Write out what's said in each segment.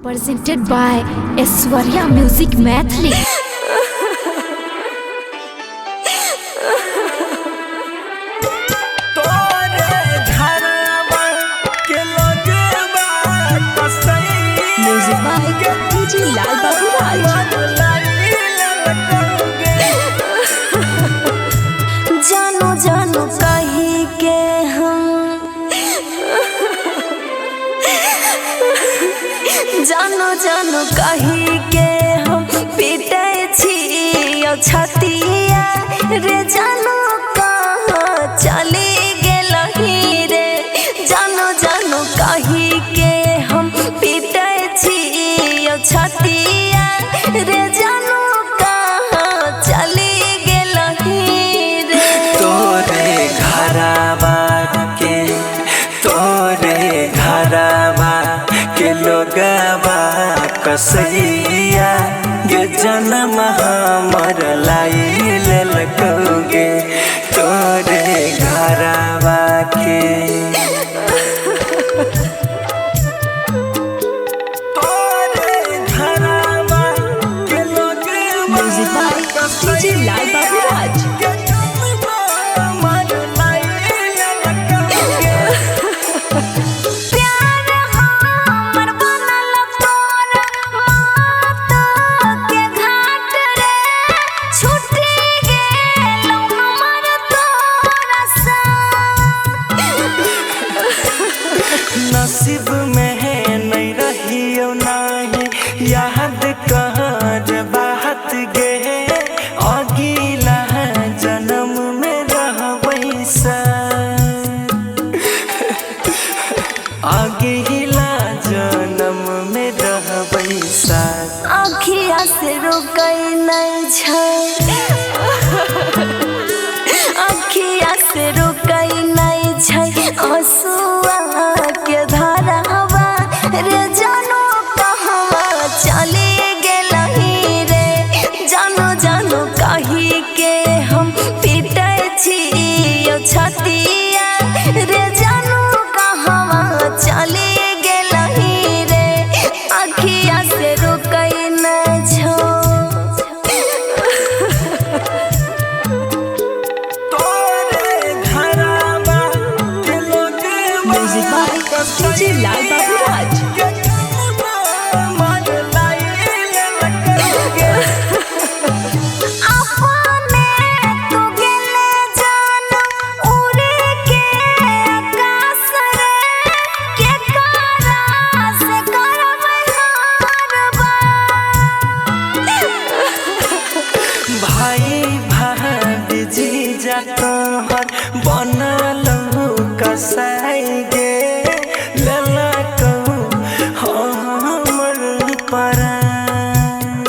Presented by Aishwarya Music Mathli. Music by DJ Lal Babu Raj. जानो जानो कहीं के हम जानो जानो कहीं के हम पीटे छी छतिया रे जानो कहाँ चली गेलही रे जानो जानो कहीं के हम पीटे छी छतिया रे जानो कहाँ चली गेलही रे तोरे घरवा के लोगवा कसैया गे जन्म हमर लाई ललकोगे तोरे घरवा के Music by DJ Lal Babu Raj. नसीब में है नहीं रहियो नाही याद कर बात गे अगला जन्म में रहबै सा अगला जन्म में रहबै सा आँखिया से रुकै नहीं छै आँखिया से रुकै नहीं छै आंसुआ के धारावा रे जानो कहवा चली गेलही रे जानो जानो कहीं के हम पीटे छी छतिया रे जानो कहवा चली गेलही रे आँखिया से रुकै नहीं छौ Music by DJ Lal Babu Raj. भाई भाभी जीजा तोहर बनल कसाई गे लला कहू हमर परान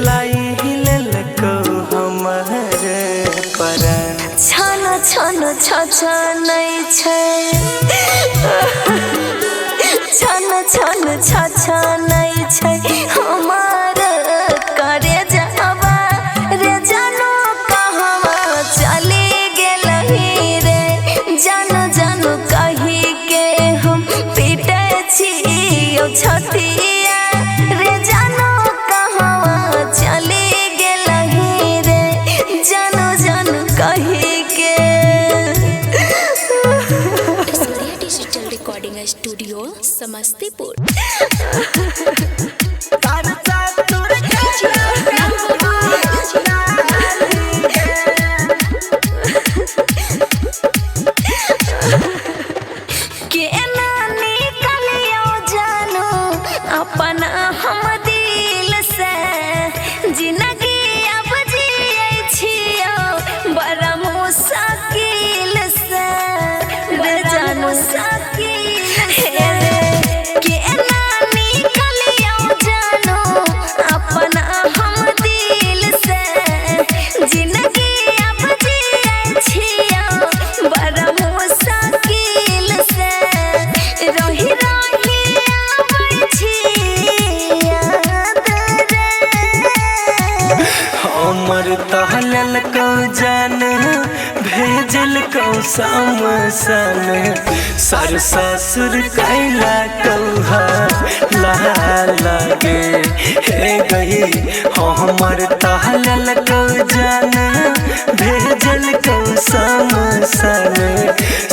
लाई ललको हमर परान छन छन छ नहीं छै छन छन छ नहीं छै हमार करे जावा रे जानो कहवा चली गेलही रे जानो जानो कहीं के हम पीटे छी छतिया रे जानो कहवा चली गेलही रे जानो जानो कहीं के Aishwarya Digital Recording Studio, Samastipur. अपना हम दिल से जिंदगी अब जियै छियो बड़ा मुश्किल से रे जानो केना निकलियो जानो अपना हम दिल से जिंदगी अब जियै छियो बड़ा मुश्किल से रही हमर तहलल को जान भेजल को समसन सर ससुर कैला कौहा लागे हे गई हमर तहलल को जान भेजल को समसन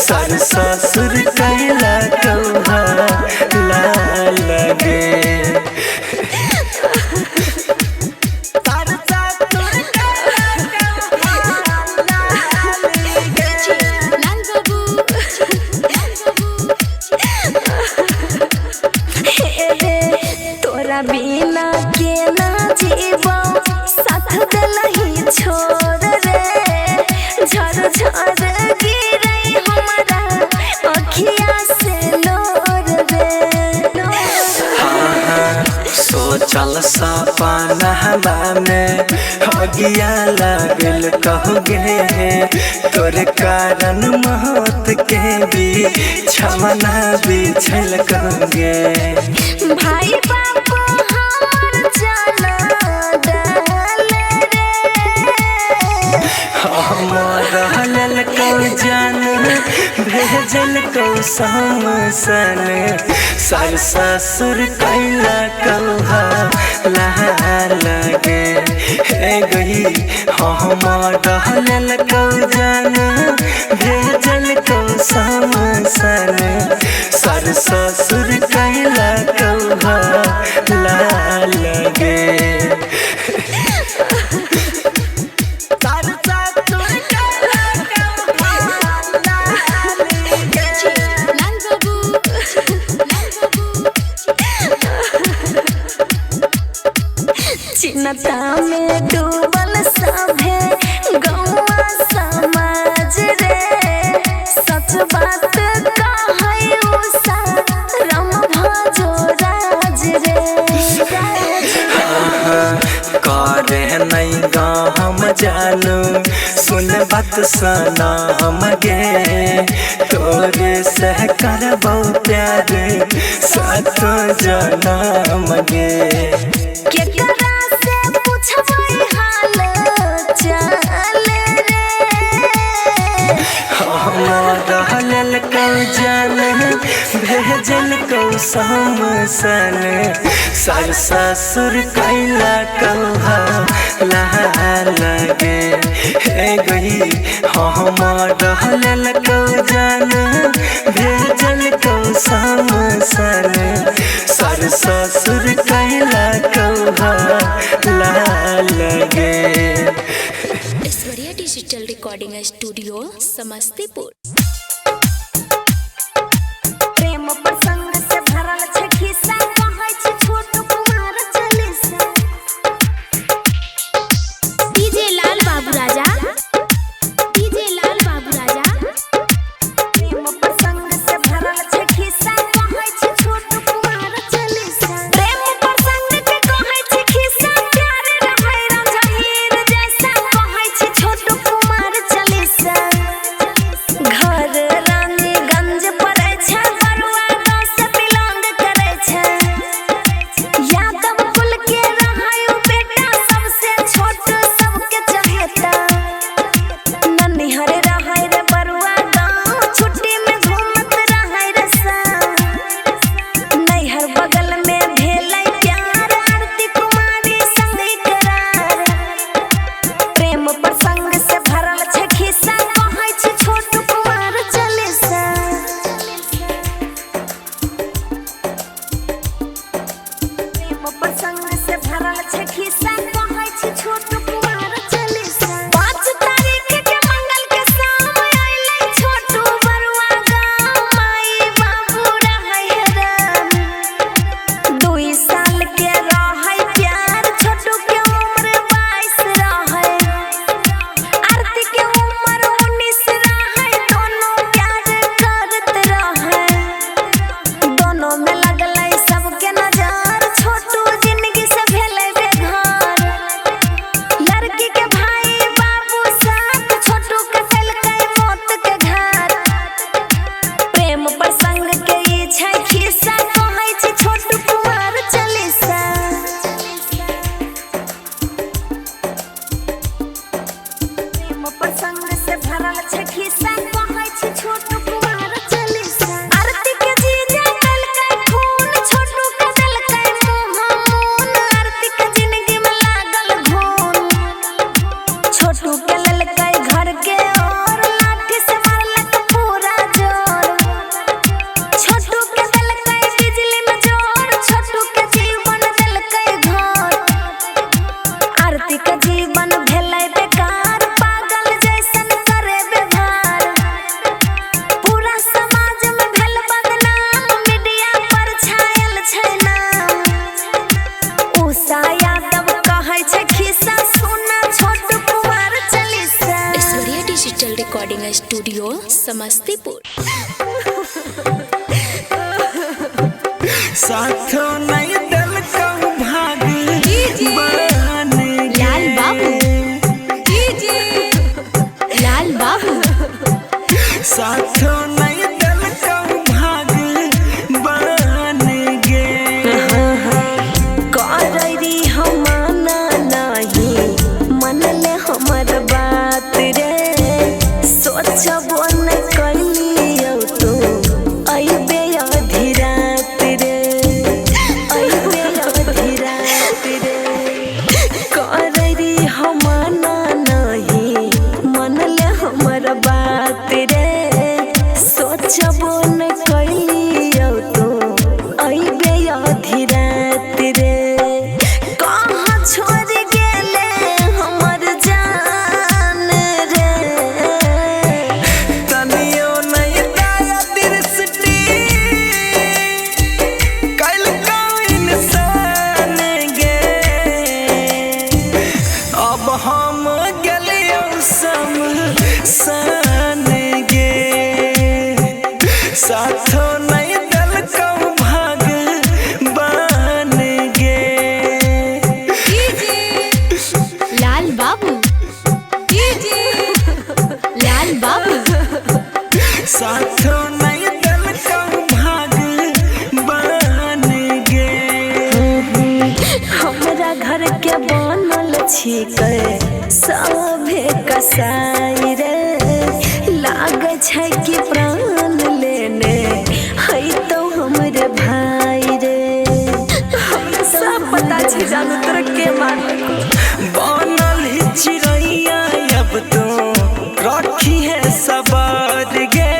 सर ससुर कैला कौहा ला लगे तोरा बिना के ना जीवो साथ दिलही छोड़ रे झर झर गिरई हमरा अखिया से लोर रे सोचल सपना में अगिया लागल कहोगे तोरे कारण महत के भी छमना बिछल कहोगे भाई बापू हमर जाना डाल रे हमर को जान भेजल को समसन सर ससुर कैला कौहा ला लगे हे गई हमर को जान भेजल को समसन सर ससुर कैला कौहा ला लगे चिन्ता में डूबल सभे गौवा समाज रे सच बात कहै उषा रम भजो राज रे करे नहीं गा हम जानू सुन बात सना हम गे तोरे से करबो प्यार साथ जनम गे केकरा से पूछबै हाल चाल रे हमर को जान भेजल को समसन सर ससुर कैला कौहा ला लगे हे गई हमर को जान भेजल को समसन सर ससुर कैला कौहा ला लगे Aishwarya digital recording studio Samastipur. प्रेम प्रसंग से भरल छै खिस्सा कहै छै छोटू कुमार चालीसा डीजे लाल बाबू राजा प्रेम प्रसंग से भरल छै खिस्सा कहै छै छोटू कुमार चालीसा प्रेम प्रसंग के कहै छै खिस्सा प्यार रहै रंजहीर जैसा कहै छै छोटू कुमार चालीसा घर रानीगंज पड़ै छै बरुआ गांव से बिलोंग करै छै यादव कुल के रहै उ बेटा सबसे छोट सबके चहेता ननिहर रहै रे बरुआ गांव छुट्टी में घूमत रहै रे सा नैहर बगल में भेलै प्यार आरती कुमारी संग करार प्रेम प्रसंग से भरल छै खिस्सा कहै छै छोटू कुमार चालीसा प्रेम प्रसंग से भरल छै खिस्सा कहै छै छोटू कुमार चालीसा 5 तारीख के मंगल के शाम आइलै छोटू बरुआ गांव माई बाबू रहै हैरान 2 साल के रहै प्यार छोटू के उम्र 22 रहै आरती के उम्र 19 रहै दोनों प्यार करत रहै दोनों में लगलै सबके नजर छोटू जिंदगी से भेलै बेघर लड़की के भाई बाबू साथ छोटू के चलकै मौत के घर प्रेम प्रसंग के ई छै खिस्सा कहै छै छोटू कुमार चालीसा प्रेम प्रसंग से भरल छै खिस्सा कहै छै छोटू कुमार चालीसा आरती के जीजा कलकै खून समस्तीपुर। साथों नहीं दल कहूँ भाग बन लाल बाबू, लाल बाबू। साथों नहीं दल कहूँ भाग बन गे। कररी हमाना नहीं मन ले हमर बात रे, सोचबो न कलियो तू अइबे आधी रात रे, अइबे आधी रात रे। कररी हमाना नहीं मन ले हमर बात रे, सोचबो न कलियो तू अइबे आधी रात रे। कहाँ छोड़ गेले हमर जान रे, तनियो नहीं दाया दृष्टि कल को इंसान गे। अब हम गलियो शमशान गे। साथों नहीं दल कहूँ भाग बन गे। लाल बाबू, लाल बाबू। साथों नहीं दल कहूँ भाग बन गे। हमरा घर के बनल छिकै सभे कसाई रे, लागे छै कि प्राण लेने है तो हमरे भाई रे। हमरा सब पता छै जानू तोरा के मारलको। बनल ही चिड़ैया अब तो रखी है सवार गे।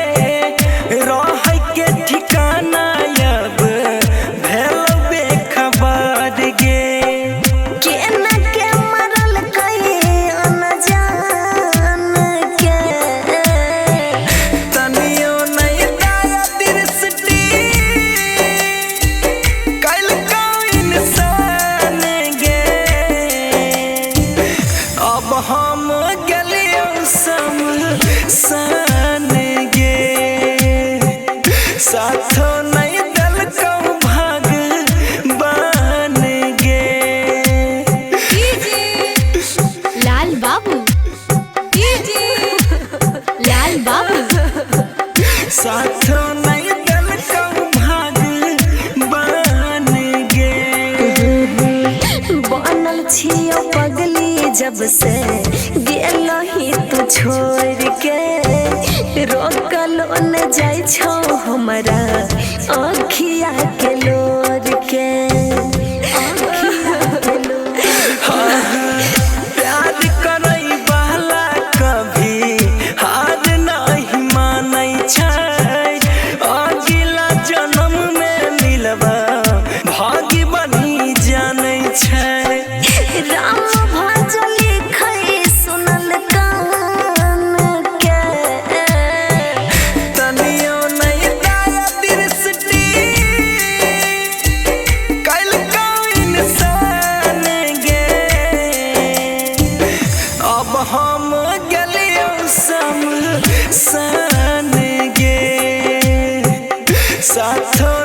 रह के ठिकाना अब भेल बेखबर गे। केना के मरल कहीं अनजान के, तनियो नहीं दाया दृष्टि कल को इंसान गे। अब हम गलियो शमशान गे। साथों नहीं दल कहूँ भाग बन गे। लाल बाबू, लाल बाबू। साथों नहीं दल कहूँ भाग बन गे। बनल छियो पगली जब से गेलही तू छोड़ के, रोकलो न जाय छो हमरा आँखिया के लोर के, आँखिया के लोर के। प्यार करई वाला कभी हार नहीं मानै छै। अगिला जन्म में मिलबा भाग्य बनी जानै छै। राम भजन लिखै सुनल कान के, तनियो नहीं दाया दृष्टि कल को इंसान गे। अब हम गलियो शमशान गे। साथों